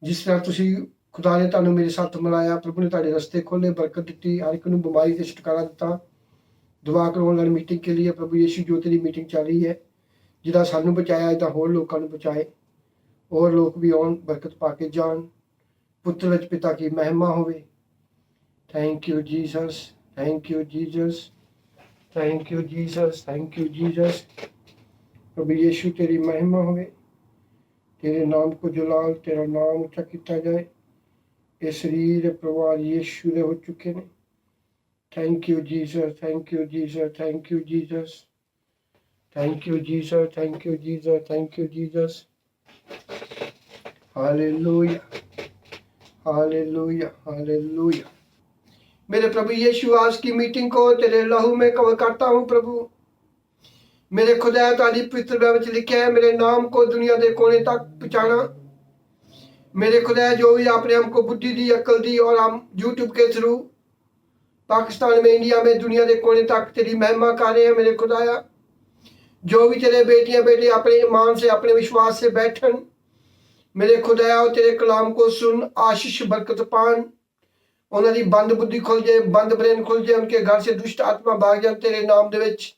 जिस तरह ਤੁਸੀਂ खुदा ने ਤੁਹਾਨੂੰ मेरे साथ मिलाया, प्रभु ने ਤੁਹਾਡੇ रस्ते खोले, बरकत दी, हर एक ਨੂੰ बीमारी से छुटकारा दिता। दुआ करो ऑनलाइन मीटिंग के लिए प्रभु यीशु, जो तेरी मीटिंग चल रही है, जिदा सानू बचाया इदा होर लोगों को बचाए, और लोग भी आउन बरकत पाके जान। पुत्र विच पिता की महिमा होवे। Thank you Jesus, thank you Jesus, thank you Jesus, thank you Jesus. प्रभु यीशु तेरी महिमा होवे, तेरे नाम को जलाल, तेरा नाम ऊंचा किया जाए। ये शरीर परिवार यीशु दे हो चुके हैं। Thank you Jesus, thank you Jesus, thank you Jesus, thank you Jesus, thank you Jesus, thank you Jesus. Hallelujah, hallelujah, hallelujah. मेरे प्रभु यीशु, आज की मीटिंग को तेरे लहू में कवर करता हूँ प्रभु। मेरे खुदा तारी पवित्र बाइबल में लिखा है, मेरे नाम को दुनिया के कोने तक पहुंचाना। मेरे खुदा जो भी आपने हमको बुद्धि दी, अकल दी, और हम यूट्यूब के थ्रू पाकिस्तान में, इंडिया में, दुनिया के कोने तक तेरी महिमा कर रहे हैं। मेरे खुदाया, जो भी तेरे बेटियां बेटे अपने ईमान से, अपने विश्वास से बैठन, मेरे खुदाया तेरे कलाम को सुन, आशीष बरकत पान, उन्होंने बंद बुद्धि खुल जाए, बंद ब्रेन खुल जाए, उनके घर से दुष्ट आत्मा भाग जाए तेरे नाम दे विच।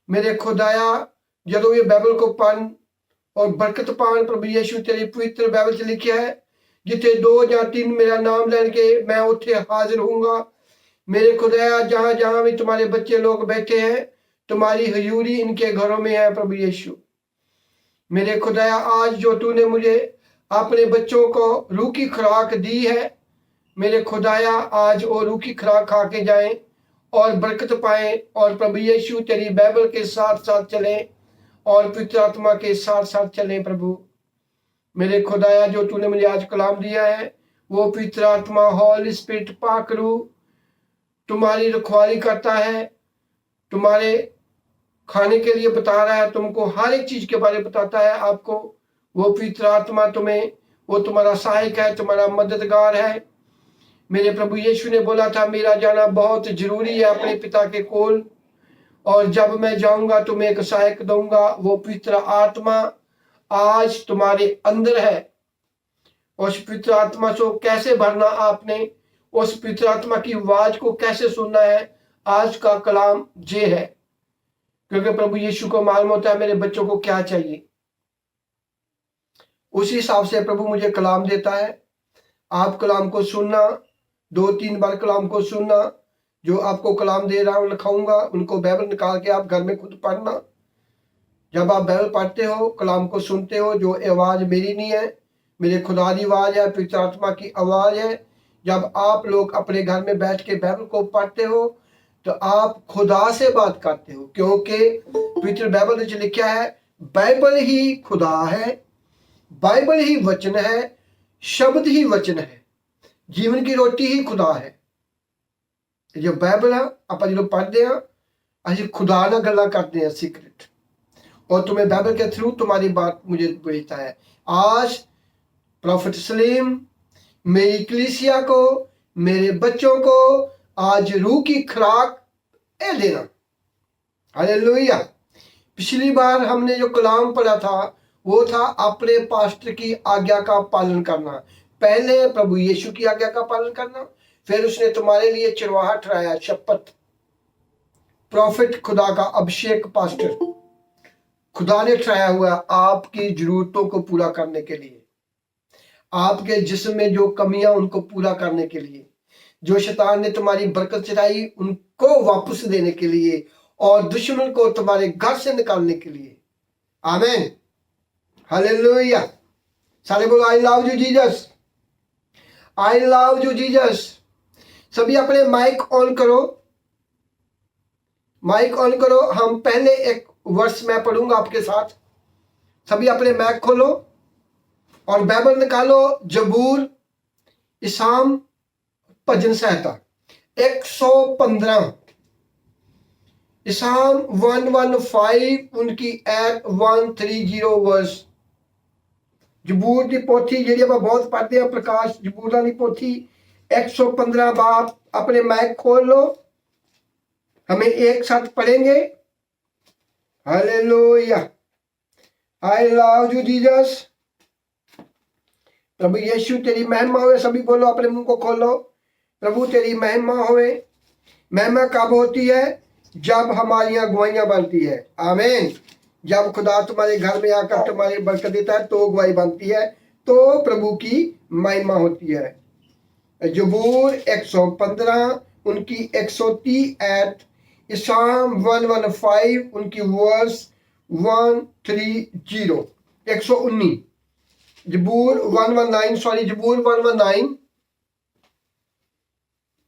मेरे खुदाया जदों ये बाइबल को पढ़न और बरकत पान प्रभु यीशु, तेरी पवित्र बाइबल से लिखा है, जिथे 2 या 3 मेरा नाम लेंगे मैं उठे हाजिर हूँगा। मेरे खुदाया जहां जहां भी तुम्हारे बच्चे लोग बैठे हैं, तुम्हारी हजूरी इनके घरों में है प्रभु यीशु। मेरे खुदाया आज जो तूने मुझे अपने बच्चों को रूह की खुराक दी है, मेरे खुदाया आज वो रूह की खुराक खा के जाएं और बरकत पाएं, और प्रभु यीशु तेरी बाइबल के साथ साथ चलें और पवित्र आत्मा के साथ साथ चलें प्रभु। मेरे खुदाया जो तूने मुझे आज कलाम दिया है, वो पवित्र आत्मा, हॉली स्पिरिट, पाक रूह तुम्हारी रखवाली करता है, तुम्हारे खाने के लिए बता रहा है, तुमको हर एक चीज के बारे में बताता है। आपको वो पवित्र आत्मा तुम्हें, वो तुम्हारा सहायक है, तुम्हारा मददगार है। मेरे प्रभु यीशु ने बोला था, मेरा जाना बहुत जरूरी है अपने पिता के कोल, और जब मैं जाऊंगा तुम्हें एक सहायक दूंगा। वो पवित्र आत्मा आज तुम्हारे अंदर है। उस पवित्र आत्मा को कैसे भरना आपने, उस पवित्र आत्मा की आवाज को कैसे सुनना है, आज का कलाम ये है। क्योंकि प्रभु यीशु को मालूम होता है मेरे बच्चों को क्या चाहिए, उसी हिसाब से प्रभु मुझे कलाम देता है। आप कलाम को सुनना, 2-3 बार कलाम को सुनना। जो आपको कलाम दे रहा हूं लिखाऊंगा, उनको बाइबल निकाल के आप घर में खुद पढ़ना। जब आप बाइबल पढ़ते हो, कलाम को सुनते हो, जो आवाज मेरी नहीं है, मेरे खुदा की आवाज है, पवित्र आत्मा की आवाज है। जब आप लोग अपने घर में बैठ के बाइबल को पढ़ते हो, तो आप खुदा से बात करते हो, क्योंकि पवित्र बाइबल में लिखा है, बाइबल ही खुदा है, बाइबल ही वचन है, शब्द ही वचन है, जीवन की रोटी ही खुदा है। जो बाइबल है, आप जो पढ़ते हैं, असं खुदा ना गल्ला करते हैं सीक्रेट, और तुम्हें बाइबल के थ्रू तुम्हारी बात मुझे भेजता है। आज प्रॉफिट सलीम मेरी कलीसिया को, मेरे बच्चों को आज रूह की खुराक देना। हालेलुया। पिछली बार हमने जो कलाम पढ़ा था, वो था अपने पास्टर की आज्ञा का पालन करना। पहले प्रभु यीशु की आज्ञा का पालन करना, फिर उसने तुम्हारे लिए चिरवाहा ठहराया, शपथ। प्रॉफिट खुदा का अभिषेक पास्टर खुदा ने ठहराया हुआ आपकी जरूरतों को पूरा करने के लिए, आपके जिस्म में जो कमियां उनको पूरा करने के लिए, जो शैतान ने तुम्हारी बरकत चुराई उनको वापस देने के लिए, और दुश्मन को तुम्हारे घर से निकालने के लिए। आमीन, हालेलुया। सारे बोलो, आई love you Jesus, I love you Jesus. सभी अपने माइक ऑन करो, माइक ऑन करो। हम पहले एक वर्ष मैं पढ़ूंगा आपके साथ। सभी अपने माइक खोलो और बाइबल निकालो। जबूर, इसाम, भजन संहिता 115, इसाम 115, उनकी ऐप 130 वर्स। जबूर की पोथी जी आप बहुत पढ़ते हैं, प्रकाश जबूर की पोथी 115 बार। अपने माइक खोल लो, हमें एक साथ पढ़ेंगे। Hallelujah, I love you Jesus, प्रभु यीशु तेरी महिमा होवे। सभी बोलो, अपने मुंह को खोलो। प्रभु तेरी महिमा होवे। महिमा कब होती है? जब हमारी अगुवाइयां बनती है। आमीन। जब खुदा तुम्हारे घर में आकर तुम्हारी बरकत देता है तो अगुवाई बनती है, तो प्रभु की महिमा होती है। जबूर 115 उनकी 130 एट, इसाम 115 उनकी वर्स 130, 119, जबूर 119, सॉरी जबूर 119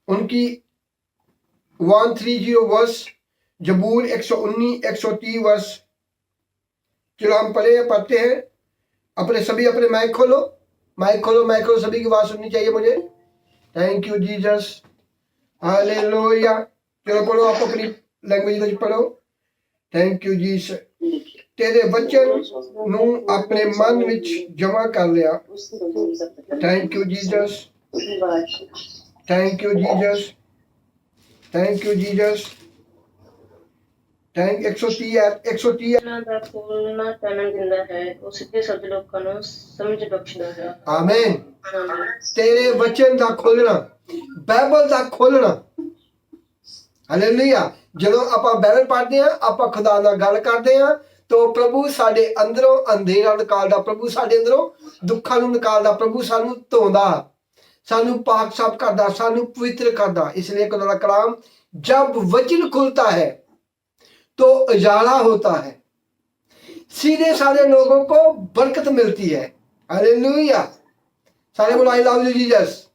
उनकी 130 वर्स, जबूर 119 130 वर्स। चलो हम पढ़ते हैं। अपने सभी अपने माइक खोलो, माइक खोलो, माइक खोलो, सभी की आवाज सुननी चाहिए मुझे। Thank you Jesus, hallelujah. चलो पढ़ो, आप अपनी लैंग्वेज में पढ़ो। Thank you Jesus. तेरे वचन ਨੂੰ ਆਪਣੇ ਮਨ ਵਿੱਚ ਜਮਾ ਕਰ ਲਿਆ। Thank you Jesus, thank you Jesus, thank you Jesus. Thank 130 ਦਾ ਖੋਲਣਾ ਚਾਨਣ ਦਿੰਦਾ ਹੈ, ਉਹ ਸਿੱਧੇ ਸੱਜੇ ਲੋਕਾਂ ਨੂੰ ਸਮਝ ਬਖਸ਼ਦਾ ਹੈ। ਆਮੀਨ। ਤੇਰੇ ਵਚਨ ਦਾ ਖੋਲਣਾ, ਬਾਈਬਲ ਦਾ ਖੋਲਣਾ। ਹਾਲੇਲੂਇਆ। ਜਦੋਂ ਆਪਾਂ ਬਾਈਬਲ ਪੜ੍ਹਦੇ ਆ, ਆਪਾਂ ਖੁਦਾ ਨਾਲ ਗੱਲ ਕਰਦੇ ਆ, तो प्रभु साडे अंदरों अंधेरा निकालदा, प्रभु साडे अंदरों दुखा नूं निकालदा, प्रभु सानू धोंदा, सानू पाक साफ करदा, सानू पवित्र करदा। इसलिए खुदा दा कलाम, जब वचन खुलता है तो उजाला होता है, सीधे सारे लोगों को बरकत मिलती है। हालेलुया। सारे बोलो, आई love you Jesus,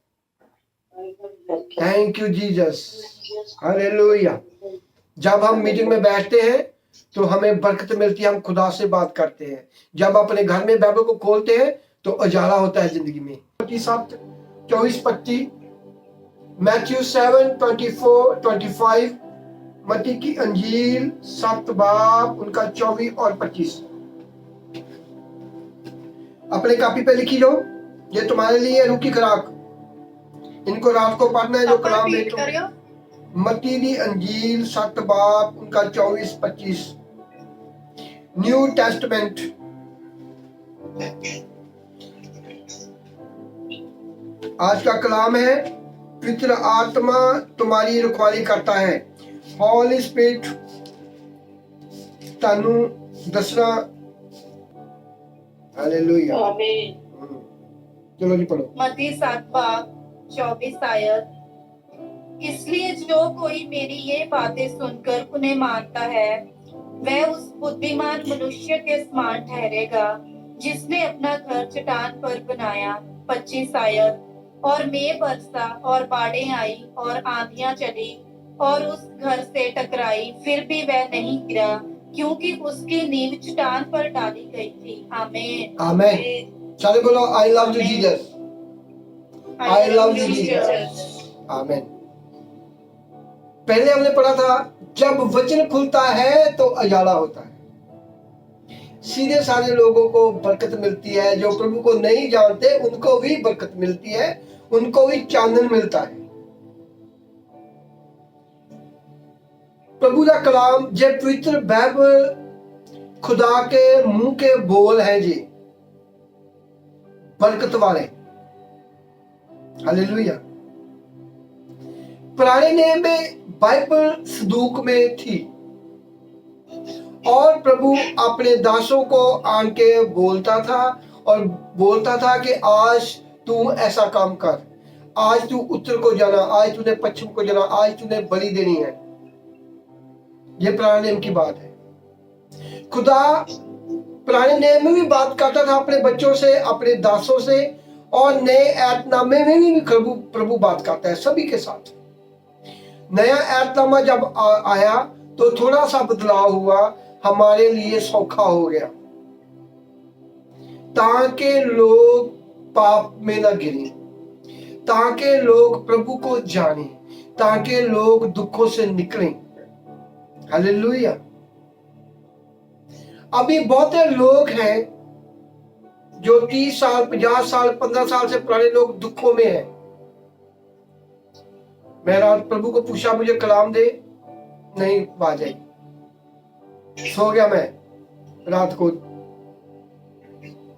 thank you Jesus, hallelujah. जब हम मीटिंग में बैठते हैं तो हमें बरकत मिलती है, हम खुदा से बात करते हैं। जब अपने घर में बाइबल को खोलते हैं तो उजाला होता है जिंदगी में। 24-25, मैथ्यू 7:24-25, मत्ती की अंजील 7 बाब उनका 24 और 25। अपने कॉपी पे लिखी लो, ये तुम्हारे लिए रूह की खुराक। इनको रात को पढ़ना है जो कलाम में। तो मत्ती की अंजील 7 बाब उनका 24-25, न्यू टेस्टमेंट। आज का कलाम है, पवित्र आत्मा तुम्हारी रखवाली करता है। हॉली स्पिरिट तानू दसना। हालेलुया, आमीन। चलो जी पढ़ो। मत्ती 7 बाब 24 आयत। इसलिए जो कोई मेरी ये बातें सुनकर उन्हें मानता है, वह उस बुद्धिमान मनुष्य के समान ठहरेगा जिसने अपना घर चट्टान पर बनाया। 25 आयत। और मेघ बरसा और बाढ़ें आई और आंधियां चली और उस घर से टकराई, फिर भी वह नहीं गिरा क्योंकि उसकी नींव चट्टान पर डाली गई थी। आमीन, आमीन। चलो बोलो, आई love you Jesus, I love you Jesus, आमीन। पहले हमने पढ़ा था, जब वचन खुलता है तो उजाला होता है, सीधे सारे लोगों को बरकत मिलती है। जो प्रभु को नहीं जानते उनको भी बरकत मिलती है, उनको भी चांदन मिलता है। प्रभु का कलाम जे पवित्र बाइबल खुदा के मुंह के बोल हैं जी, बरकत वाले। हालेलुया। पुराने नियम में बाइबल सदूक में थी और प्रभु अपने दासों को आन के बोलता था और बोलता था कि आज तू ऐसा काम कर, आज तू उत्तर को जाना, आज तूने पश्चिम को जाना, आज तूने बलि देनी है। ये पुराने नियम की बात है। खुदा पुराने नियम में भी बात करता था अपने बच्चों से, अपने दासों से, और नए ऐतनामे में भी प्रभु बात करता है सभी के साथ। नया ऐतनामा जब आया तो थोड़ा सा बदलाव हुआ, हमारे लिए सौखा हो गया ताकि लोग पाप में न गिरे, ताकि लोग प्रभु को जाने, ताकि लोग दुखों से निकलें। हालेलुया। अभी बहुत लोग हैं जो 30 साल 50 साल 15 साल से पुराने लोग दुखों में हैं। मैं रात प्रभु को पूछा, मुझे कलाम दे, नहीं आवाज आई, सो गया मैं रात को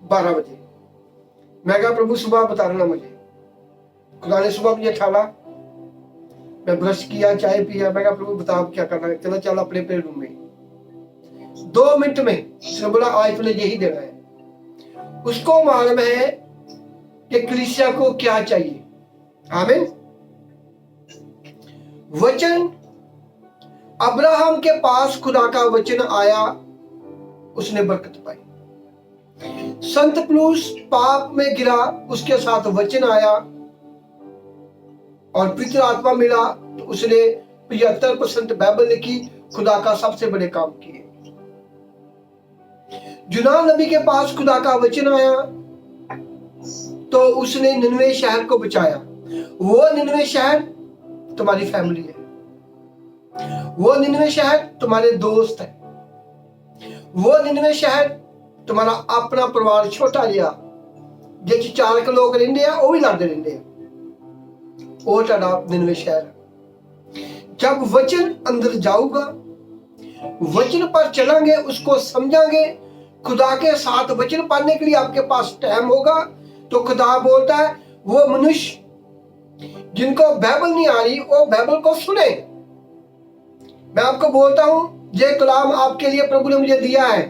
12 बजे। मैं कहा प्रभु सुबह बता देना मुझे। खुदा ने सुबह मुझे ठाला, मैं ब्रश किया, चाय पिया, मैं कहा प्रभु बता अब क्या करना है। चला चल अपने अपने रूम में। 2 मिनट में उसने बोला आज तुझे यही देना है। उसको मालूम है कि कलीसिया को क्या चाहिए। आमीन। वचन, अब्राहम के पास खुदा का वचन आया, उसने बरकत पाई। संत पौलुस पाप में गिरा, उसके साथ वचन आया और पवित्र आत्मा मिला, तो उसने 75% बाइबल लिखी, खुदा का सबसे बड़े काम किए। यूनान नबी के पास खुदा का वचन आया तो उसने निनवे शहर को बचाया। वो निनवे शहर तुम्हारी फैमिली है, वो निनवे शहर तुम्हारे दोस्त है, वो निनवे शहर तुम्हारा अपना परिवार छोटा जिहा जिस 4 लोग रहंदे आ, वो भी लड़ते रहंदे आ, वो तुहाडा निनवे शहर। जब वचन अंदर जाऊगा, वचन पर चलेंगे, उसको समझांगे, खुदा के साथ वचन पढ़ने के लिए आपके पास टाइम होगा, तो खुदा बोलता है वो मनुष्य जिनको बाइबल नहीं आ रही वो बाइबल को सुने। मैं आपको बोलता हूं, ये कलाम आपके लिए प्रभु ने मुझे दिया है।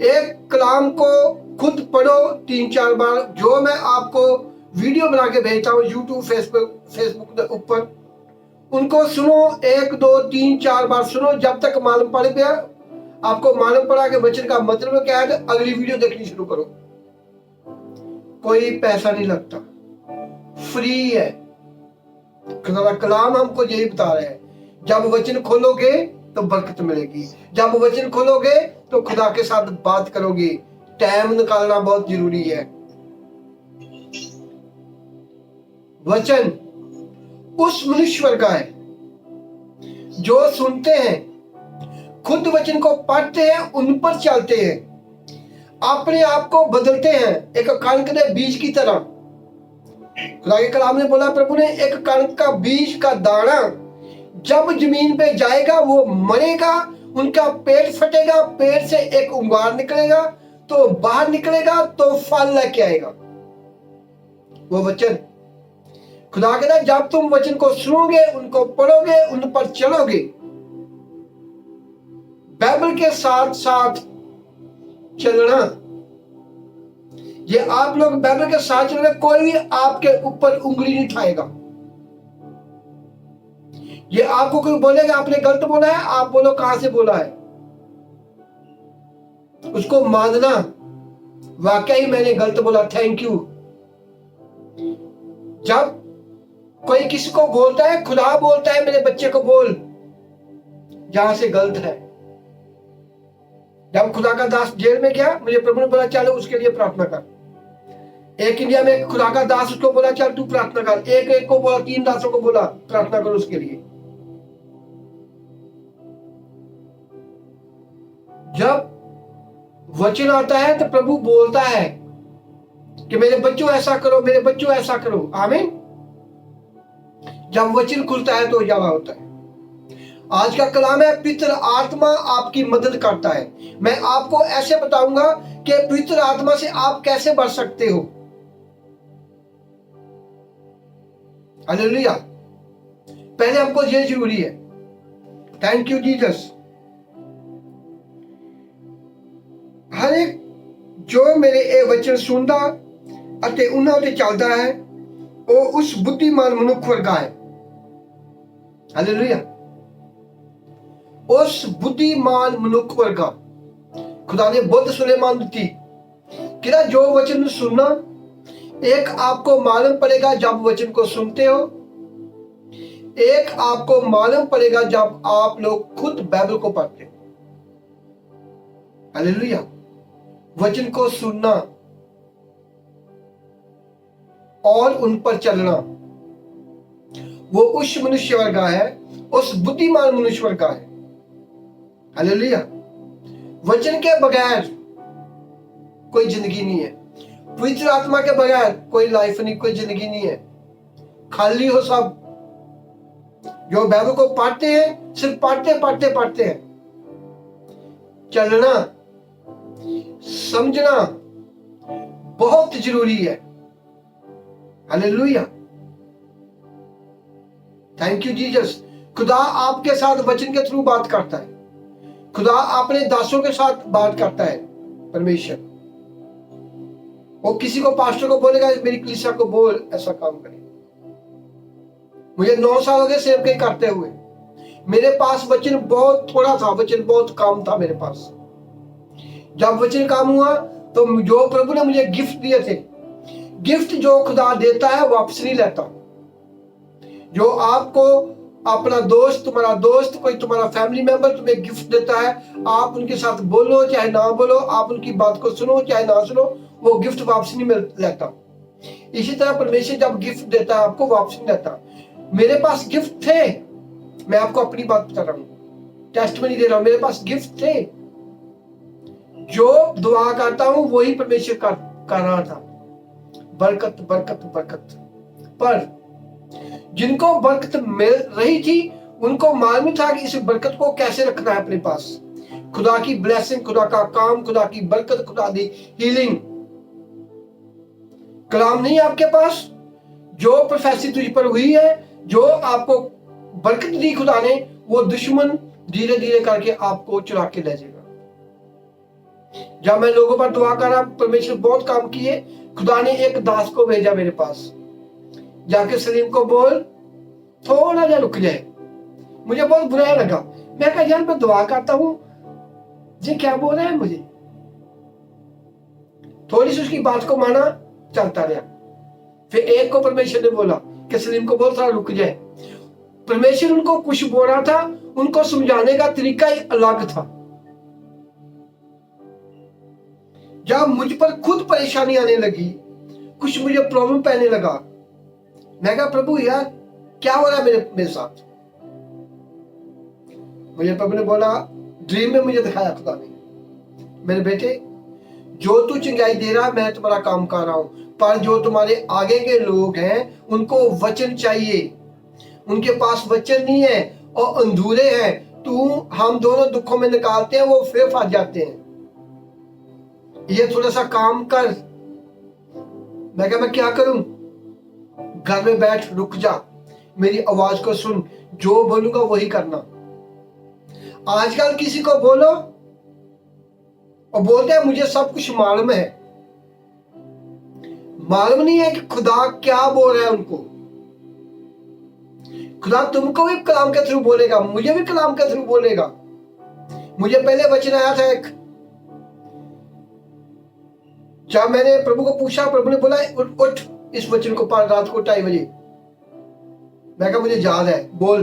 एक कलाम को खुद पढ़ो 3-4 बार। जो मैं आपको वीडियो बना के भेजता हूँ यूट्यूब, फेसबुक के ऊपर, उनको सुनो, 1 2 3 4 बार सुनो, जब तक मालूम पड़ गया, आपको मालूम पड़ा कि वचन का मतलब क्या है, तो अगली वीडियो देखनी शुरू करो। कोई पैसा नहीं लगता, फ्री है। खुदा का कलाम हमको यही बता रहे हैं, जब वचन खोलोगे तो बरकत मिलेगी, जब वचन खोलोगे तो खुदा के साथ बात करोगे। टाइम निकालना बहुत जरूरी है। वचन उस मनुष्य का है जो सुनते हैं, खुद वचन को पढ़ते हैं, उन पर चलते हैं, अपने आप को बदलते हैं, एक कणक के बीज की तरह। खुदा के कलाम ने बोला, प्रभु ने, एक कणक का बीज का दाना जब जमीन पे जाएगा वो मरेगा, उनका पेट फटेगा, पेट से एक अंगार निकलेगा, तो बाहर निकलेगा तो फल लेके आएगा। वो वचन खुदा कहता है, जब तुम वचन को सुनोगे, उनको पढ़ोगे, उन पर चलोगे, बाइबल के साथ साथ चलना। ये आप लोग बाइबल के साथ चलोगे, कोई भी आपके ऊपर उंगली नहीं उठाएगा। ये आपको कोई बोलेगा आपने गलत बोला है, आप बोलो कहां से बोला है, उसको मानना, वाकई मैंने गलत बोला, थैंक यू। जब कोई किसी को बोलता है, खुदा बोलता है मेरे बच्चे को बोल जहां से गलत है। जब खुदा का दास जेल में गया, मुझे प्रभु ने बोला चलो उसके लिए प्रार्थना कर। एक इंडिया में खुदा का दास, उसको बोला चल तू प्रार्थना कर। एक को बोला, 3 दासों को बोला प्रार्थना करो उसके लिए। जब वचन आता है तो प्रभु बोलता है कि मेरे बच्चों ऐसा करो, मेरे बच्चों ऐसा करो। आमीन। जब वचन खुलता है तो उजाला होता है। आज का कलाम है, पवित्र आत्मा आपकी मदद करता है। मैं आपको ऐसे बताऊंगा कि पवित्र आत्मा से आप कैसे बढ़ सकते हो। हालेलुया। पहले हमको ये जरूरी है। Thank you Jesus. हर एक जो मेरे ए वचन सुनता ਅਤੇ ਉਹਨਾਂ ਉੱਤੇ ਚੱਲਦਾ ਹੈ, ਉਹ ਉਸ ਬੁੱਧੀਮਾਨ ਮਨੁੱਖ ਵਰਗਾ ਹੈ। हालेलुया। उस बुद्धिमान मनुख वर्गा खुदा ने बुद्ध सुलेमान दी कि जो वचन सुनना, एक आपको मालूम पड़ेगा जब वचन को सुनते हो, एक आपको मालूम पड़ेगा जब आप लोग खुद बाइबल को पढ़ते हो। हालेलुया। वचन को सुनना और उन पर चलना, वो उस मनुष्य वर्गा है, उस बुद्धिमान मनुष्य वर्गा है। हालेलुया। वचन के बगैर कोई जिंदगी नहीं है, पवित्र आत्मा के बगैर कोई लाइफ नहीं, कोई जिंदगी नहीं है। खाली हो सब। जो बाइबल को पढ़ते हैं सिर्फ पढ़ते हैं। चलना, समझना, बहुत जरूरी है। Hallelujah, thank you Jesus. खुदा आपके साथ वचन के थ्रू बात करता है। खुदा अपने दासों के साथ बात करता है। परमेश्वर वो किसी को, पास्टर को बोलेगा मेरी कलीसिया को बोल ऐसा काम करे। मुझे 9 साल हो गए सेवकाई करते हुए। मेरे पास वचन बहुत थोड़ा था, वचन बहुत कम था मेरे पास। जब वचन काम हुआ तो जो प्रभु ने मुझे गिफ्ट दिए थे, गिफ्ट जो खुदा देता है वापस नहीं लेता। जो आपको अपना दोस्त, तुम्हारा दोस्त, कोई तुम्हारा फैमिली मेंबर तुम्हें गिफ्ट देता है, आप उनके साथ बोलो चाहे ना बोलो, आप उनकी बात को सुनो चाहे ना सुनो, वो गिफ्ट वापस नहीं मिल लेता। इसी तरह परमेश्वर जब गिफ्ट देता है आपको वापस नहीं लेता। मेरे पास गिफ्ट थे, मैं आपको अपनी बात बता रहा हूँ, टेस्टमनी दे रहा हूँ। मेरे पास गिफ्ट थे, जो दुआ करता हूं वही परमेश्वर कर रहा था। बरकत बरकत बरकत। पर जिनको बरकत मिल रही थी उनको मालूम था कि इस बरकत को कैसे रखना है अपने पास। खुदा की ब्लेसिंग, खुदा का काम, खुदा की बरकत, खुदा दी हीलिंग। कलाम नहीं आपके पास, जो प्रोफेसी तुझ पर हुई है, जो आपको बरकत दी खुदा ने, वो दुश्मन धीरे धीरे करके आपको चुरा के ले जाएगा। जब मैं लोगों पर दुआ कर रहा, परमेश्वर बहुत काम किए। खुदा ने एक दास को भेजा मेरे पास, जाके सलीम को बोल थोड़ा जा रुक जाए। मुझे बहुत बुरा लगा। मैं कहा यार मैं दुआ करता हूं, ये क्या बोल रहा है मुझे। थोड़ी सी उसकी बात को माना, चलता रहा। फिर एक को परमेश्वर ने बोला कि सलीम को बोल थोड़ा रुक जाए। परमेश्वर उनको कुछ बोल रहा था, उनको समझाने का तरीका ही अलग था। जब मुझ पर खुद परेशानी आने लगी, कुछ मुझे प्रॉब्लम पैने लगा, मैं कहा प्रभु यार क्या हो रहा है मेरे साथ। मुझे प्रभु ने बोला, ड्रीम में मुझे दिखाया खुदा ने, मेरे बेटे जो तू चंगाई दे रहा है मैं तुम्हारा काम कर रहा हूं, पर जो तुम्हारे आगे के लोग हैं उनको वचन चाहिए, उनके पास वचन नहीं है और अंधूरे हैं। तू हम दोनों दुखों में निकालते हैं, वो फिर फंस जाते हैं। ये थोड़ा सा काम कर। मैं कहा मैं क्या करूं। घर में बैठ, रुक जा, मेरी आवाज को सुन, जो बोलूंगा वही करना। आजकल किसी को बोलो और बोलते हैं मुझे सब कुछ मालूम है। मालूम नहीं है कि खुदा क्या बोल रहा है उनको। खुदा तुमको भी कलाम के थ्रू बोलेगा, मुझे भी कलाम के थ्रू बोलेगा। मुझे पहले वचन आया था एक, जब मैंने प्रभु को पूछा, प्रभु ने बोला उठ इस वचन को पढ़ रात को 2:30 बजे। मैं कहा मुझे याद है, बोल।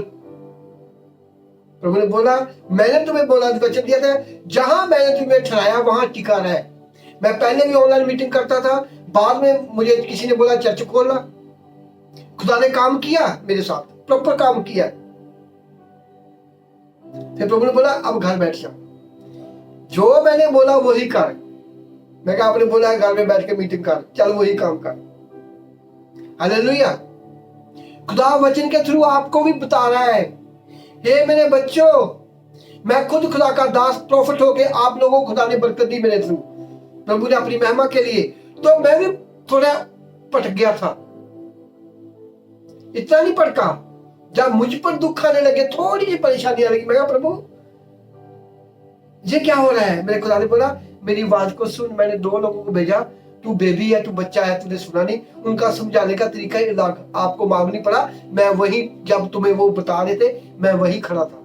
प्रभु ने बोला मैंने तुम्हें बोला, वचन दिया था, जहां मैंने तुम्हें ठहराया वहां टिका रहे। मैं पहले भी ऑनलाइन मीटिंग करता था, बाद में मुझे किसी ने बोला चर्च खोलना। खुदा ने काम किया मेरे साथ, प्रॉपर काम किया। फिर प्रभु ने बोला अब घर बैठ जा, जो मैंने बोला वही कर। मैं कहा आपने बोला है घर में बैठ के मीटिंग कर, चल वही काम कर। हालेलुया। खुदा वचन के थ्रू आपको भी बता रहा है, हे मेरे बच्चों, मैं खुद खुदा का दास प्रॉफिट होके आप लोगों को खुदा ने बरकत दी मेरे थ्रू, प्रभु ने अपनी महिमा के लिए। तो मैं भी थोड़ा पटक गया था, इतना नहीं पटका। जब मुझ पर दुख आने लगे, थोड़ी सी परेशानी आने लगी, मैं कहा प्रभु ये क्या हो रहा है। मेरे खुदा ने बोला मेरी आवाज को सुन। मैंने 2 लोगों को भेजा, तू बेबी है, तू बच्चा है, तूने सुना नहीं। उनका समझाने का तरीका ही अलग, आपको मालूम नहीं पड़ा। मैं वही, जब तुम्हें वो बता रहे थे मैं वही खड़ा था।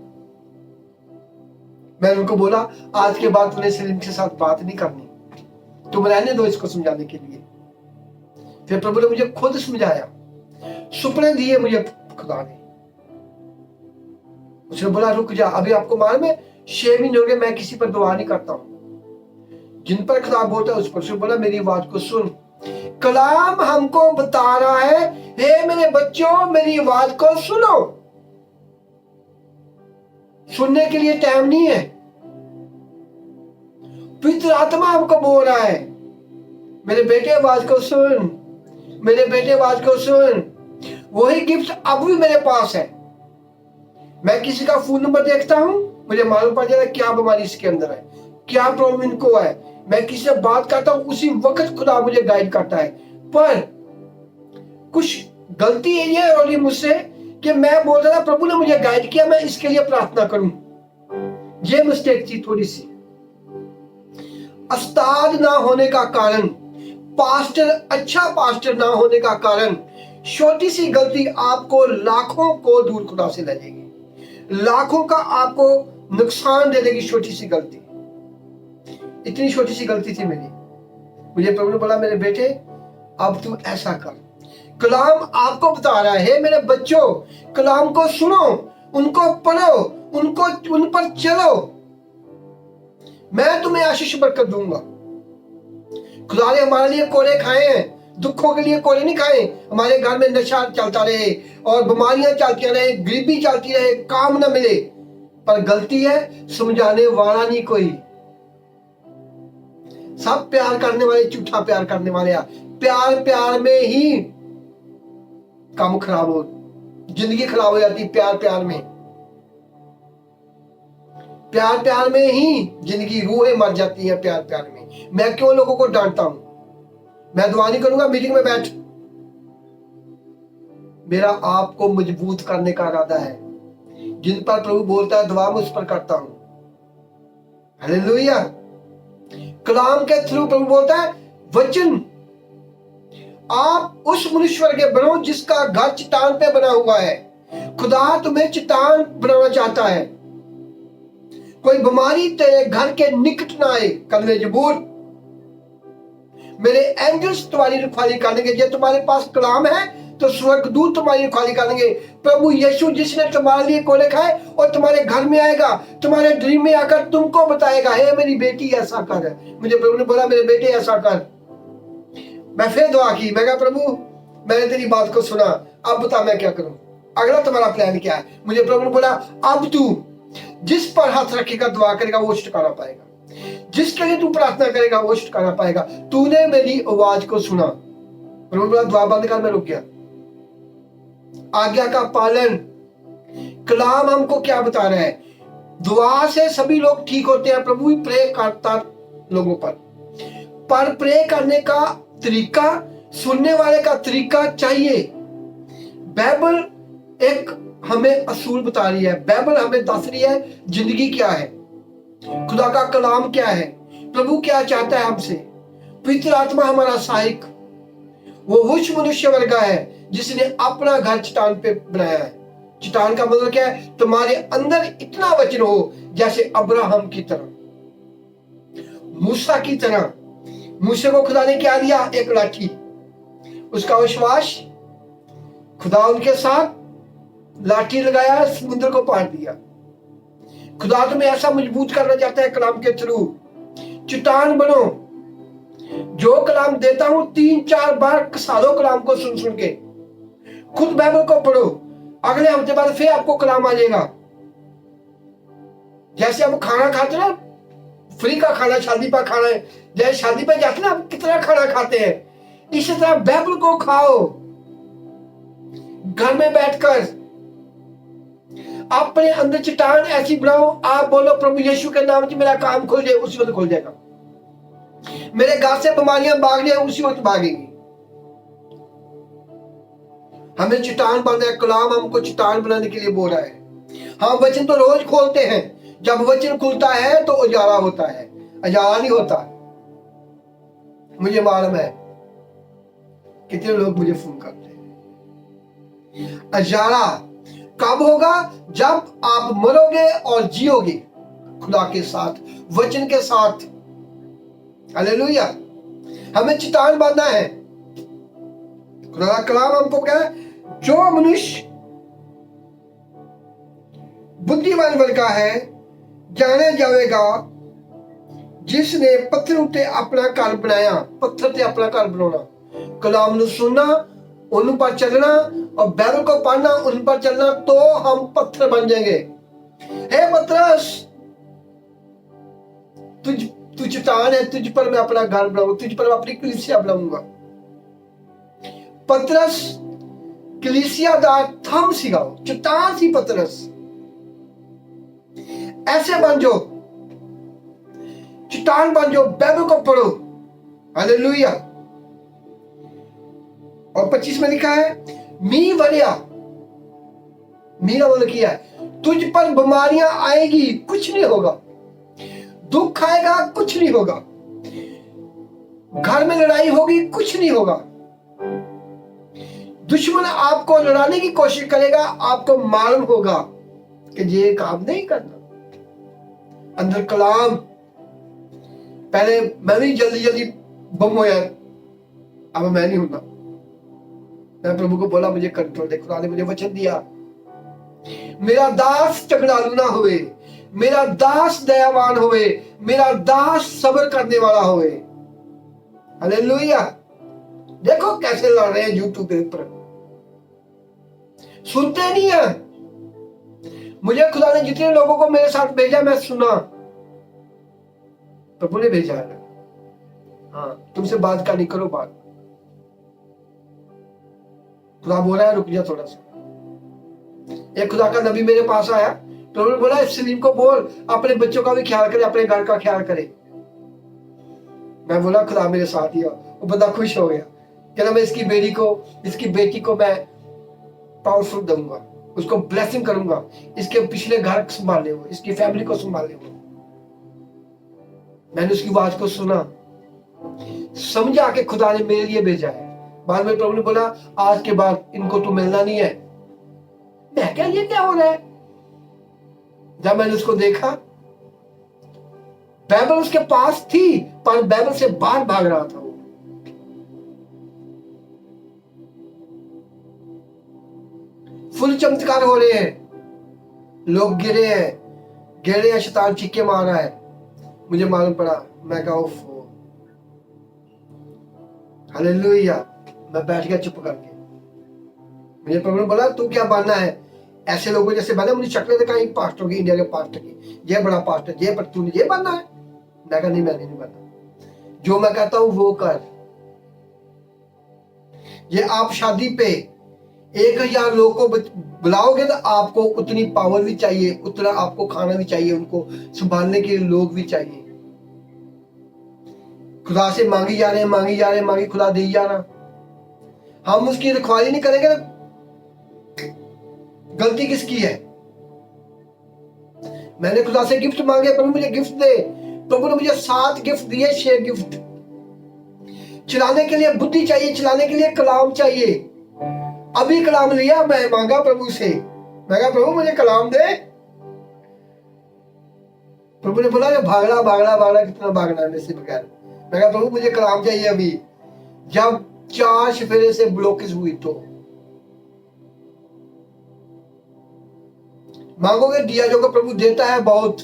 मैंने उनको बोला आज के बाद तूने सलीम के साथ बात नहीं करनी, तुम रहने दो इसको समझाने के लिए। फिर प्रभु ने मुझे खुद समझाया, सुपने दिए मुझे खुदा ने। उसने बोला रुक जा, अभी आपको मालूम है 6 महीने हो गए मैं किसी पर दुआ नहीं करता हूं, जिन पर खुदा बोलता है उस पर। उसने बोला मेरी आवाज को सुन। कलाम हमको बता रहा है, हे मेरे बच्चों मेरी आवाज को सुनो। सुनने के लिए टाइम नहीं है। पवित्र आत्मा हमको बोल रहा है, मेरे बेटे आवाज को सुन, मेरे बेटे आवाज को सुन। वही गिफ्ट अब भी मेरे पास है। मैं किसी का फोन नंबर देखता हूं, मुझे मालूम पड़ जाता है क्या बीमारी इसके अंदर है, क्या प्रॉब्लम इनको है। मैं किसी से बात करता हूं उसी वक्त खुदा मुझे गाइड करता है। पर कुछ गलती ये हो रही मुझसे कि मैं बोल रहा था प्रभु ने मुझे गाइड किया, मैं इसके लिए प्रार्थना करूं। ये मिस्टेक थी थोड़ी सी। उस्ताद ना होने का कारण, पास्टर अच्छा पास्टर ना होने का कारण, छोटी सी गलती आपको लाखों को दूर खुदा से ले जाएगी, लाखों का आपको नुकसान दे देगी। छोटी सी गलती, इतनी छोटी सी गलती थी मेरी। मुझे प्रभु ने बोला मेरे बेटे अब तू ऐसा कर। कलाम आपको बता रहा है मेरे बच्चों, कलाम को सुनो, उनको पढ़ो, उन पर चलो, मैं तुम्हें आशीष बरकत दूंगा। खुदा ने हमारे लिए कोड़े खाए हैं, दुखों के लिए कोड़े नहीं खाए। हमारे घर में नशा चलता रहे और बीमारियां चलती रहे, गरीबी चलती रहे, काम न मिले, पर गलती है समझाने वाला नहीं कोई। सब प्यार करने वाले झूठा प्यार करने वाले, प्यार में ही काम खराब हो, जिंदगी खराब हो जाती। प्यार में ही जिंदगी, रूहें मर जाती है प्यार में। मैं क्यों लोगों को डांटता हूं? मैं दुआ नहीं करूंगा मीटिंग में बैठ। मेरा आपको मजबूत करने का इरादा है। जिन पर प्रभु बोलता है दुआ मैं उस पर करता हूं। हालेलुया। कलाम के थ्रू प्रभु बोलता है वचन, आप उस मनुष्य के बनो जिसका घर चट्टान पे बना हुआ है। खुदा तुम्हें चट्टान बनाना चाहता है। कोई बीमारी तेरे घर के निकट ना आए। कलवे जबूर, मेरे एंजल्स तुम्हारी रखवाली करेंगे। जब तुम्हारे पास कलाम है तो स्वर्गदूत तुम्हारी रखवाली करेंगे। प्रभु यीशु जिसने तुम्हारे लिए कोड़े खाए और तुम्हारे घर में आएगा, तुम्हारे ड्रीम में आकर तुमको बताएगा हे मेरी बेटी ऐसा कर। मुझे प्रभु ने बोला मेरे बेटे ऐसा कर। मैं फिर दुआ की, मैं कहा प्रभु मैंने तेरी बात को सुना, अब बता मैं क्या करूं, अगला तुम्हारा प्लान क्या है। मुझे प्रभु ने बोला अब तू जिस पर हाथ रखेगा दुआ करेगा वो छुटकारा पाएगा, जिसके लिए तू प्रार्थना करेगा वो छुटकारा पाएगा। तूने मेरी आवाज को सुना। प्रभु बोला दुआ बंद कर। मैं रुक गया। आज्ञा का पालन। कलाम हमको क्या बता रहा है? दुआ से सभी लोग ठीक होते हैं। प्रभु भी प्रे करता लोगों पर प्रे करने का तरीका, सुनने वाले का तरीका चाहिए। बाइबल एक हमें असूल बता रही है, बाइबल हमें दस रही है जिंदगी क्या है, खुदा का कलाम क्या है, प्रभु क्या चाहता है हमसे। पवित्र आत्मा हमारा सहायक, वो उस मनुष्य वर्ग है जिसने अपना घर चट्टान पे बनाया है। चट्टान का मतलब क्या है? तुम्हारे अंदर इतना वचन हो जैसे अब्राहम की तरह, मूसा की तरह। मूसे को खुदा ने क्या दिया? एक लाठी। उसका विश्वास, खुदा उनके साथ, लाठी लगाया, समुद्र को पार दिया। खुदा तुम्हें ऐसा मजबूत करना चाहता है कलाम के थ्रू। चट्टान बनो। जो कलाम देता हूं 3-4 बार सालों कलाम को सुन सुन के खुद बाइबल को पढ़ो। अगले हफ्ते बाद फिर आपको कलाम आ जाएगा। जैसे आप खाना खाते ना, फ्री का खाना, शादी पर खाना है, जैसे शादी पर जाते ना आप कितना खाना खाते हैं, इसी तरह बाइबल को खाओ। घर में बैठकर अपने अंदर चट्टान ऐसी बनाओ, आप बोलो प्रभु यीशु के नाम से मेरा काम खुल जाए, उसी वक्त खुल जाएगा। मेरे घर से बीमारियां भागने उसी वक्त भागेंगी। हमें चट्टान बनना है। कलाम हमको चट्टान बनाने के लिए बोल रहा है। हाँ, वचन तो रोज खोलते हैं। जब वचन खुलता है तो उजाला होता है, उजाला नहीं होता। मुझे मालूम है कितने लोग मुझे फोन करते हैं। उजाला कब होगा? जब आप मरोगे और जियोगे खुदा के साथ, वचन के साथ। हालेलुया। हमें चट्टान बांधना है। खुदा का कलाम हमको क्या है? जो मनुष्य बुद्धिमान वर्ग का है जाने जाएगा जिसने पत्थर उते अपना घर बनाया। पत्थर ते अपना घर बनाना, कलाम ਨੂੰ सुनना, उन पर चलना और बाइबल को पढ़ना, उन पर चलना, तो हम पत्थर बन जाएंगे। हे पतरस, तू चट्टान है, तुझ पर मैं अपना घर बनाऊंगा, तुझ पर मैं अपनी कलीसिया बनाऊंगा। पतरस कलीसिया दा थंब सीगा, चट्टान सी पतरस। ऐसे बन जाओ। चट्टान बन जाओ, बाइबल को पढ़ो। हालेलुया। और 25 में लिखा है, मी वरिया, मीरा बोल किया है, तुझ पर बीमारियां आएगी, कुछ नहीं होगा। दुख आएगा, कुछ नहीं होगा। घर में लड़ाई होगी, कुछ नहीं होगा। दुश्मन आपको लड़ाने की कोशिश करेगा, आपको मालूम होगा कि ये काम नहीं करना। अंदर कलाम, पहले मैं भी जल्दी जल्दी बम होया, अब मैं नहीं हूं। मैं प्रभु को बोला मुझे कंट्रोल दे। खुदा ने मुझे वचन दिया, मेरा दास झगड़ालू ना होवे, मेरा दास दयावान होवे, मेरा दास सब्र करने वाला होवे। हालेलुया। देखो कैसे लड़ रहे हैं यूट्यूब के ऊपर, सुनते नहीं है। मुझे खुदा ने जितने लोगों को मेरे साथ भेजा, मैं सुना, प्रभु ने भेजा है। हाँ, तुमसे बात का नहीं करो बात। खुदा बोल रहा है रुक जा थोड़ा सा। एक खुदा का नबी मेरे पास आया, प्रभु ने बोला सलीम को बोल अपने बच्चों का भी ख्याल करे, अपने घर का ख्याल करे। मैं बोला खुदा मेरे साथ ही है। वो बंदा खुश हो गया, कहना मैं इसकी बेटी को मैं पावरफुल दूंगा, उसको ब्लेसिंग करूंगा, इसके पिछले घर संभालने हो, इसकी फैमिली को संभालने हो। मैंने उसकी आवाज को सुना, समझा कि खुदा ने मेरे लिए भेजा है। बाद में प्रभु ने बोला आज के बाद इनको तो मिलना नहीं है। मैं क्या, ये क्या हो रहा है? जब मैंने उसको देखा, बाइबल उसके पास थी पर बाइबल से बाहर भाग रहा था वो। फुल चमत्कार हो रहे हैं, लोग गिरे हैं, शैतान चीखे मार रहा है। मुझे मालूम पड़ा, मैं कहा हालेलुया। मैं बैठ गया चुप करके। मुझे प्रभु ने बोला तू क्या बनना है? ऐसे लोगों जैसे बने, मुझे शक्लें दिखाई पास्टर की, इंडिया के पास्टर की, ये बड़ा पास्टर, ये पर तूने ये बनना है? मैं कहा नहीं, मैंने नहीं बनना। जो मैं कहता हूं वो कर। ये आप शादी पे 1000 लोग को बुलाओगे तो आपको उतनी पावर भी चाहिए, उतना आपको खाना भी चाहिए, उनको संभालने के लिए लोग भी चाहिए। खुदा से मांगी जा रहे हैं, खुदा दे जा रहा। हम उसकी रखवाली नहीं करेंगे, गलती किसकी है? मैंने खुदा से गिफ्ट मांगे, प्रभु मुझे गिफ्ट दे। प्रभु ने मुझे 7 गिफ्ट दिए, 6 गिफ्ट। चलाने के लिए बुद्धि चाहिए, चलाने के लिए कलाम चाहिए। अभी कलाम लिया, मैं मांगा प्रभु से, मैं कहा प्रभु मुझे कलाम दे। प्रभु ने बोला भागना, कितना भागना है मेरे से बगैर। मैं कहा प्रभु मुझे कलाम चाहिए अभी। जब 4 सफेरे से ब्लॉकेज हुई तो मांगोगे दिया जाएगा। प्रभु देता है बहुत,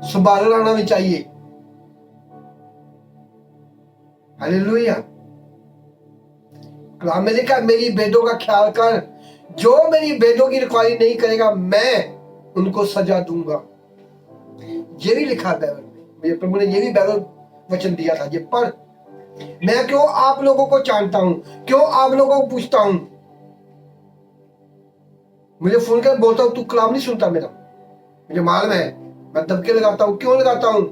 संभाल रहना भी चाहिए। हालेलुया। कलाम में लिखा मेरी भेदों का ख्याल कर, जो मेरी भेदों की रखवाली नहीं करेगा मैं उनको सजा दूंगा। ये भी लिखा बाइबल में, मुझे प्रभु ने ये भी बाइबल वचन दिया था। ये पढ़। मैं क्यों आप लोगों को जानता हूं, क्यों आप लोगों को पूछता हूं। मुझे फोन कर बोलता हूं तू कलाम नहीं सुनता मेरा, मुझे मालूम है। मैं दबके लगाता हूं, क्यों लगाता हूं?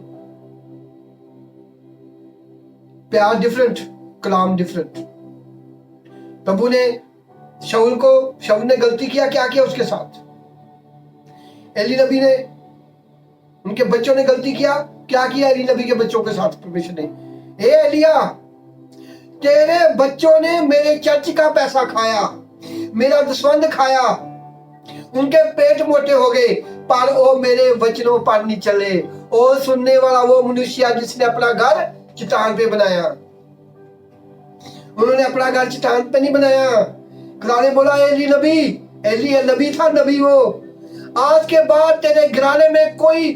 प्यार डिफरेंट, कलाम डिफरेंट। प्रभु ने शाऊल ने गलती किया, क्या किया उसके साथ? एली नबी ने, उनके बच्चों ने गलती किया, क्या किया एली नबी के बच्चों के साथ परमेश्वर ने? ए एलिया, तेरे बच्चों ने मेरे चर्च का पैसा खाया, मेरा दसवंध खाया, उनके पेट मोटे हो गए, पर वो मेरे वचनों पर नहीं चले। ओ सुनने वाला वो मनुष्य जिसने अपना घर चट्टान पे बनाया, उन्होंने अपना घर चट्टान पे नहीं बनाया। खुदा ने बोला एली नबी था, नबी वो। आज के बाद तेरे घराने में कोई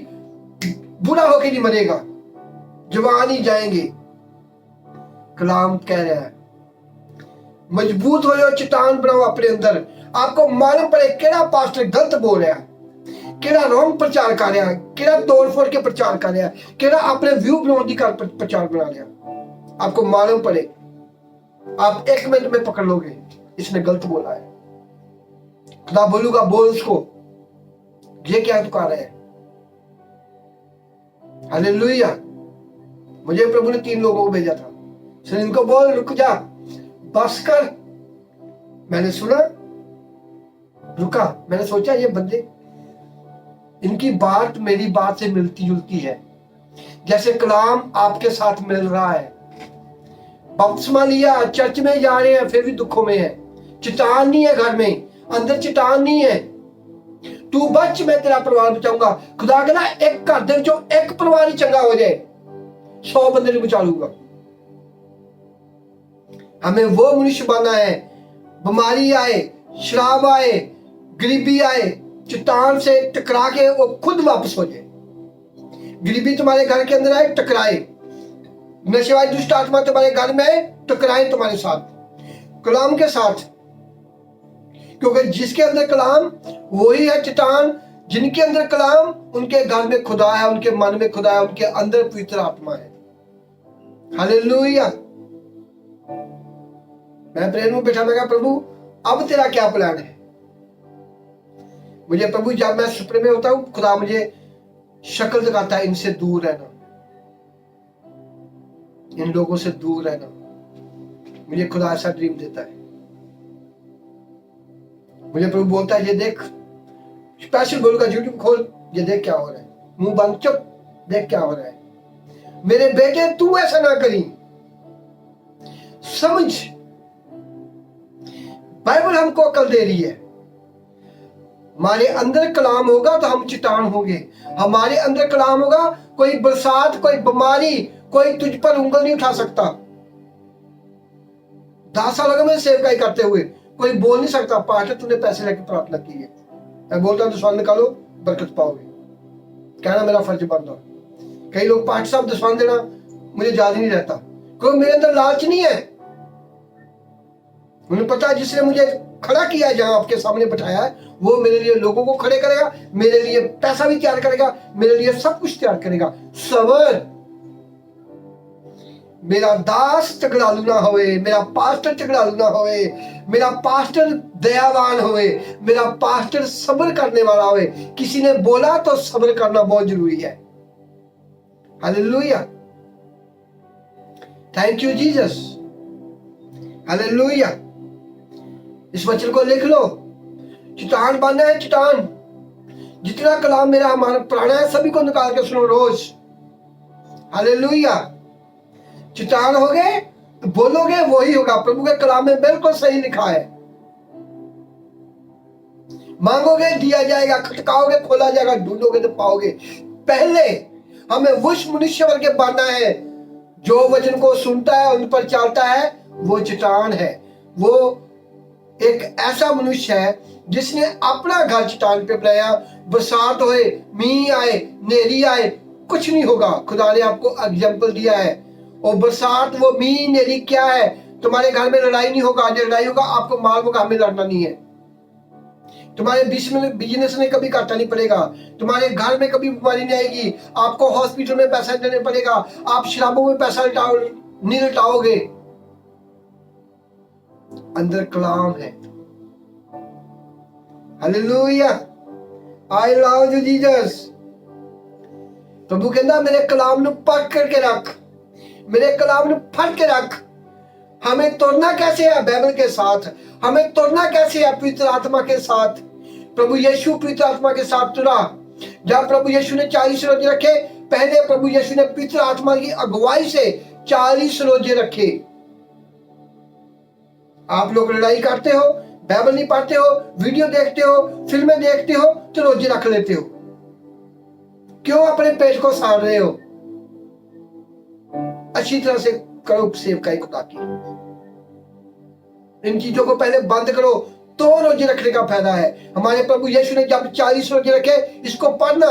बुरा होके नहीं मरेगा, जवान ही जाएंगे। कलाम कह रहा है मजबूत हो जाओ, चट्टान बनाओ अपने अंदर। आपको मालूम पड़े केड़ा पास्टर गलत बोल रहा है, केड़ा रॉन्ग प्रचार कर रहा है, केड़ा तोड़ फोड़ के प्रचार कर रहा है, केड़ा अपने व्यू बनाने का प्रचार बना रहा। आपको मालूम पड़े, आप 1 मिनट में पकड़ लोगे इसने गलत बोला है। खुदा बोलूगा बोल उसको, ये क्या तू कर रहा है? हालेलुया। मुझे प्रभु ने 3 लोगों को भेजा था। सुन, इनको बोल रुक जा, बस कर। मैंने सुना, रुका। मैंने सोचा ये बंदे, इनकी बात मेरी बात से मिलती जुलती है, जैसे कलाम आपके साथ मिल रहा है। बपतिस्मा लिया, चर्च में जा रहे हैं, फिर भी दुखों में है। चट्टान नहीं है घर में, अंदर चट्टान नहीं है। तू बच, मैं तेरा परिवार बचाऊंगा। खुदा कहना एक घर दे जो एक परिवार ही चंगा हो जाए, 100 बंदे को बचा लूंगा। हमें वो मनुष्य बनना है, बीमारी आए, शराब आए, गरीबी आए, चट्टान से टकरा के वो खुद वापस हो जाए। गरीबी तुम्हारे घर के अंदर आए, टकराए। नशेबाज दुष्ट आत्मा तुम्हारे घर में टकराए तुम्हारे साथ, कलाम के साथ। क्योंकि जिसके अंदर कलाम वही है चट्टान। जिनके अंदर कलाम, उनके घर में खुदा है, उनके मन में खुदा है, उनके अंदर पवित्र आत्मा है। हालेलुया। मैं प्रेयर में बैठा, मैं कहा प्रभु अब तेरा क्या प्लान है। मुझे प्रभु जब मैं सपने में होता हूं, खुदा मुझे शक्ल दिखाता है, इनसे दूर रहना, इन लोगों से दूर रहना। मुझे खुदा ऐसा ड्रीम देता है। मुझे प्रभु बोलता है ये देख, स्पेशल बोलूंगा, यूट्यूब खोल, ये देख क्या हो रहा है, मुंह बंद, चुप, देख क्या हो रहा है। मेरे बेटे तू ऐसा ना करी, समझ। बाइबल हमको अकल दे रही है। हमारे अंदर कलाम होगा तो हम चट्टान होंगे। हमारे अंदर कलाम होगा, कोई बरसात, कोई बीमारी, कोई तुझ पर उंगल नहीं उठा सकता। 10 साल हो गए मुझे सेवकाई करते हुए, कोई बोल नहीं सकता पास्टर तूने पैसे लेके प्रार्थना की है। मैं बोलता हूं दसवान निकालो, बरकत पाओगे, कहना मेरा फर्ज बनता। कई लोग पास्टर साहब दसवान देना मुझे याद नहीं रहता, क्योंकि मेरे अंदर लालच नहीं है। उन्हें पता है जिसने मुझे खड़ा किया, जहां आपके सामने बैठाया है, वो मेरे लिए लोगों को खड़े करेगा, मेरे लिए पैसा भी तैयार करेगा, मेरे लिए सब कुछ तैयार करेगा। सबर। मेरा दास झगड़ालू ना होवे, मेरा पास्टर झगड़ालू ना होवे, मेरा पास्टर दयावान होवे, मेरा पास्टर सब्र करने वाला होवे। किसी ने बोला तो सब्र करना बहुत जरूरी है। Hallelujah, thank you Jesus. Hallelujah. इस वचन को लिख लो, चट्टान बनना है, चट्टान। जितना कलाम मेरा हमारा पुराना है, सभी को निकाल के सुनो रोज। हालेलुया। चट्टान हो गए तो बोलोगे वही होगा। प्रभु के कलाम में बिल्कुल सही लिखा है। मांगोगे दिया जाएगा, खटकाओगे खोला जाएगा, ढूंढोगे तो पाओगे। पहले हमें उस मनुष्य वर्ग के बनना है जो वचन को सुनता है, उन पर चलता है। वो चट्टान है। वो एक ऐसा मनुष्य है जिसने अपना घर चट्टान पे बनाया। बरसात होए, मींह आए, नेरी आए, कुछ नहीं होगा। खुदा ने आपको एग्जाम्पल दिया है। और बरसात, वो मींह नेरी क्या है? तुम्हारे घर में लड़ाई नहीं होगा। जो लड़ाई होगा आपको माल मुकाम में लड़ना नहीं है। तुम्हारे बिजनेस में कभी घाटा नहीं पड़ेगा। तुम्हारे घर में कभी बीमारी नहीं आएगी। आपको हॉस्पिटल में पैसा देने पड़ेगा। आप शराबों में पैसा नहीं लटाओगे। अंदर कलाम है। Hallelujah, I love you Jesus. प्रभु कहता मेरे कलाम ਨੂੰ पक करके रख, मेरे कलाम ਨੂੰ फट के रख। हमें तोड़ना कैसे है? बाइबल के साथ। हमें तोड़ना कैसे है? पवित्र आत्मा के साथ। प्रभु यीशु पवित्र आत्मा के साथ तुरा। जब प्रभु यीशु ने 40 रोजे रखे, पहले प्रभु यीशु ने पवित्र आत्मा की अगुवाई से 40 रोजे रखे। आप लोग लड़ाई करते हो, बाइबल नहीं पढ़ते हो, वीडियो देखते हो, फिल्में देखते हो, तो रोजे रख लेते हो। क्यों अपने पेट को साड़ रहे हो? अच्छी तरह से करो सेवकाई खुदा की। इन चीजों को पहले बंद करो, तो रोजे रखने का फायदा है। हमारे प्रभु यीशु ने जब 40 रोजे रखे, इसको पढ़ना।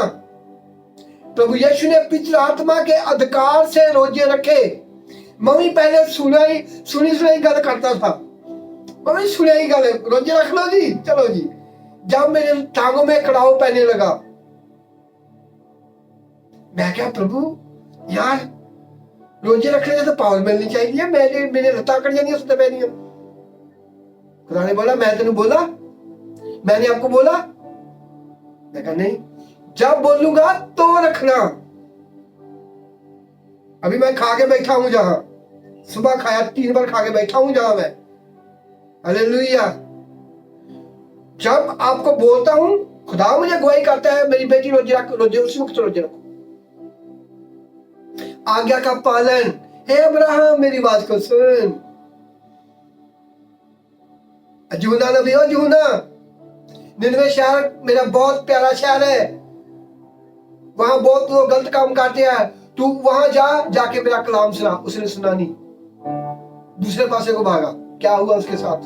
प्रभु यीशु ने पवित्र आत्मा के अधिकार से रोजे रखे। मम्मी पहले सुनी गल करता था। मम्मी सुनी गल, रोजे रख लो जी, चलो जी। जब मेरे टांगों में कड़ाव पहने लगा, मैं क्या प्रभु यार रोजे रखने से तो पावर मिलनी चाहिए। मेरे लत्ता कट जानी उसने पहनी। खुदा ने बोला मैं तेन बोला, मैंने आपको बोला? मैं कहा नहीं, जब बोलूंगा तो रखना। अभी मैं खा के बैठा हूं जहां, सुबह खाया 3 बार खा के बैठा हूं जहां मैं। हालेलुया। जब आपको बोलता हूं, खुदा मुझे गवाही करता है, मेरी बेटी रोजे रखो, रोजे उसी वक्त रोजे रखो। आज्ञा का पालन। हे अब्राहम मेरी बात को सुन। जूना नबी हो जूना, निनवे शहर मेरा बहुत प्यारा शहर है, वहां बहुत लोग गलत काम करते हैं, तू वहां जाके मेरा कलाम सुना। उसने सुना नहीं, दूसरे पासे को भागा। क्या हुआ उसके साथ?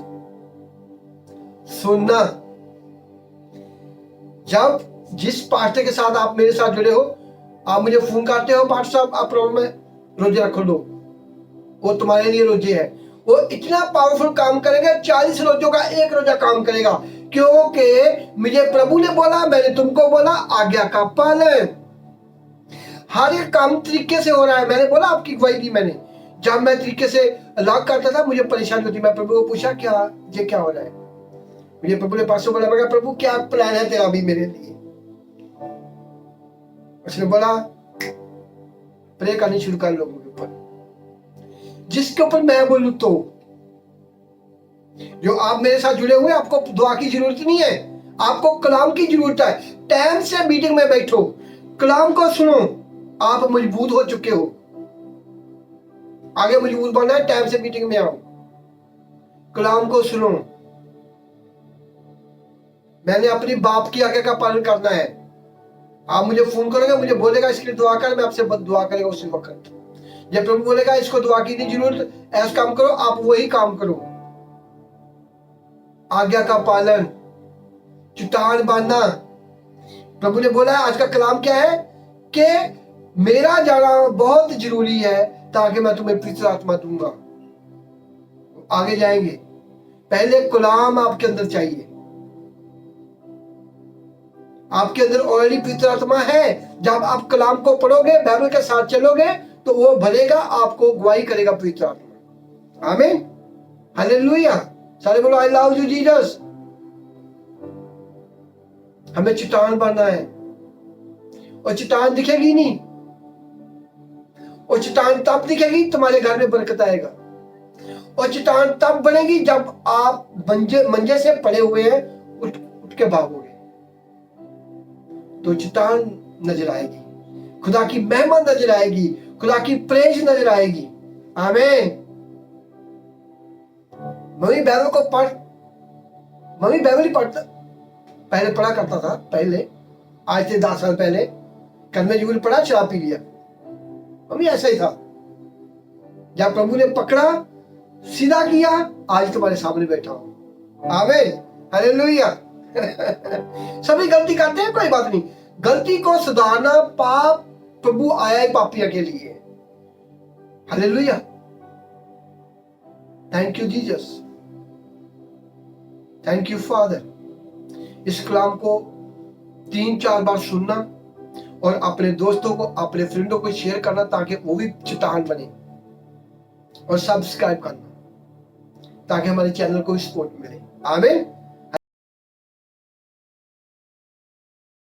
सुनना। जब जिस पास्टर के साथ आप मेरे साथ जुड़े हो, आप मुझे फोन करते हो, पास्टर साहब आप प्रॉब्लम है, रोजे रखो लो, वो तुम्हारे लिए रोजे है। वो इतना पावरफुल काम करेगा, 40 रोजों का एक रोजा काम करेगा, क्योंकि मुझे प्रभु ने बोला, मैंने तुमको बोला, आज्ञा का पालन। हर एक काम तरीके से हो रहा है। मैंने बोला, आपकी गवाही दी मैंने, जब मैं तरीके से लॉक करता था मुझे परेशानी होती। मैं प्रभु को पूछा, क्या ये क्या हो रहा है? मुझे प्रभु ने पास बोला, मैं प्रभु क्या प्लान है तेरा अभी मेरे लिए? उसने बोला, प्रे करनी शुरू कर लोगों के ऊपर, जिसके ऊपर मैं बोलूं। तो जो आप मेरे साथ जुड़े हुए, आपको दुआ की जरूरत नहीं है, आपको कलाम की जरूरत है। टाइम से मीटिंग में बैठो, कलाम को सुनो, आप मजबूत हो चुके हो। आगे मजबूत बनना है, टाइम से मीटिंग में आओ, कलाम को सुनो। मैंने अपनी बाप की आज्ञा का पालन करना है। आप मुझे फोन करोगे, मुझे बोलेगा इसके लिए दुआ कर, मैं आपसे दुआ करेगा उसी वक्त। जब प्रभु बोलेगा इसको दुआ की नहीं जरूरत, ऐसा काम करो, आप वही काम करो। आज्ञा का पालन, चट्टान बांधना। प्रभु ने बोला है, आज का कलाम क्या है कि मेरा जाना बहुत जरूरी है, ताकि मैं तुम्हें पवित्र आत्मा दूंगा। आगे जाएंगे, पहले कलाम आपके अंदर चाहिए। आपके अंदर ऑलरेडी पवित्र आत्मा है। जब आप कलाम को पढ़ोगे, बाइबल के साथ चलोगे, तो वो भरेगा, आपको गवाही करेगा पवित्र आत्मा। आमीन, हालेलुया। सारे बोलो, आई लव यू जीसस। हमें चट्टान बनना है, और चट्टान दिखेगी नहीं, और चट्टान तब दिखेगी तुम्हारे घर में बरकत आएगा। और चट्टान तब बनेगी जब आप मंजे से पड़े हुए हैं, उठ के भागोगे, तो चट्टान नजर आएगी, खुदा की महिमा नजर आएगी, खुदा की प्रेज नजर आएगी। आमीन। मम्मी बाइबल को पढ़, मम्मी बाइबल ही पढ़ता, पहले पढ़ा करता था, पहले आज से 10 साल पहले कल में जरूर पढ़ा, शराब पी लिया। मम्मी ऐसा ही था। जब प्रभु ने पकड़ा, सीधा किया, आज तुम्हारे सामने बैठा हूं। आमीन, हालेलुया। सभी गलती करते हैं, कोई बात नहीं, गलती को सुधारना पाप, प्रभु आया है पापियों के लिए। Hallelujah, thank you Jesus, thank you father. इस कलाम को 3-4 बार सुनना, और अपने दोस्तों को, अपने फ्रेंडों को शेयर करना, ताकि वो भी चट्टान बने, और सब्सक्राइब करना, ताकि हमारे चैनल को सपोर्ट मिले। आमीन।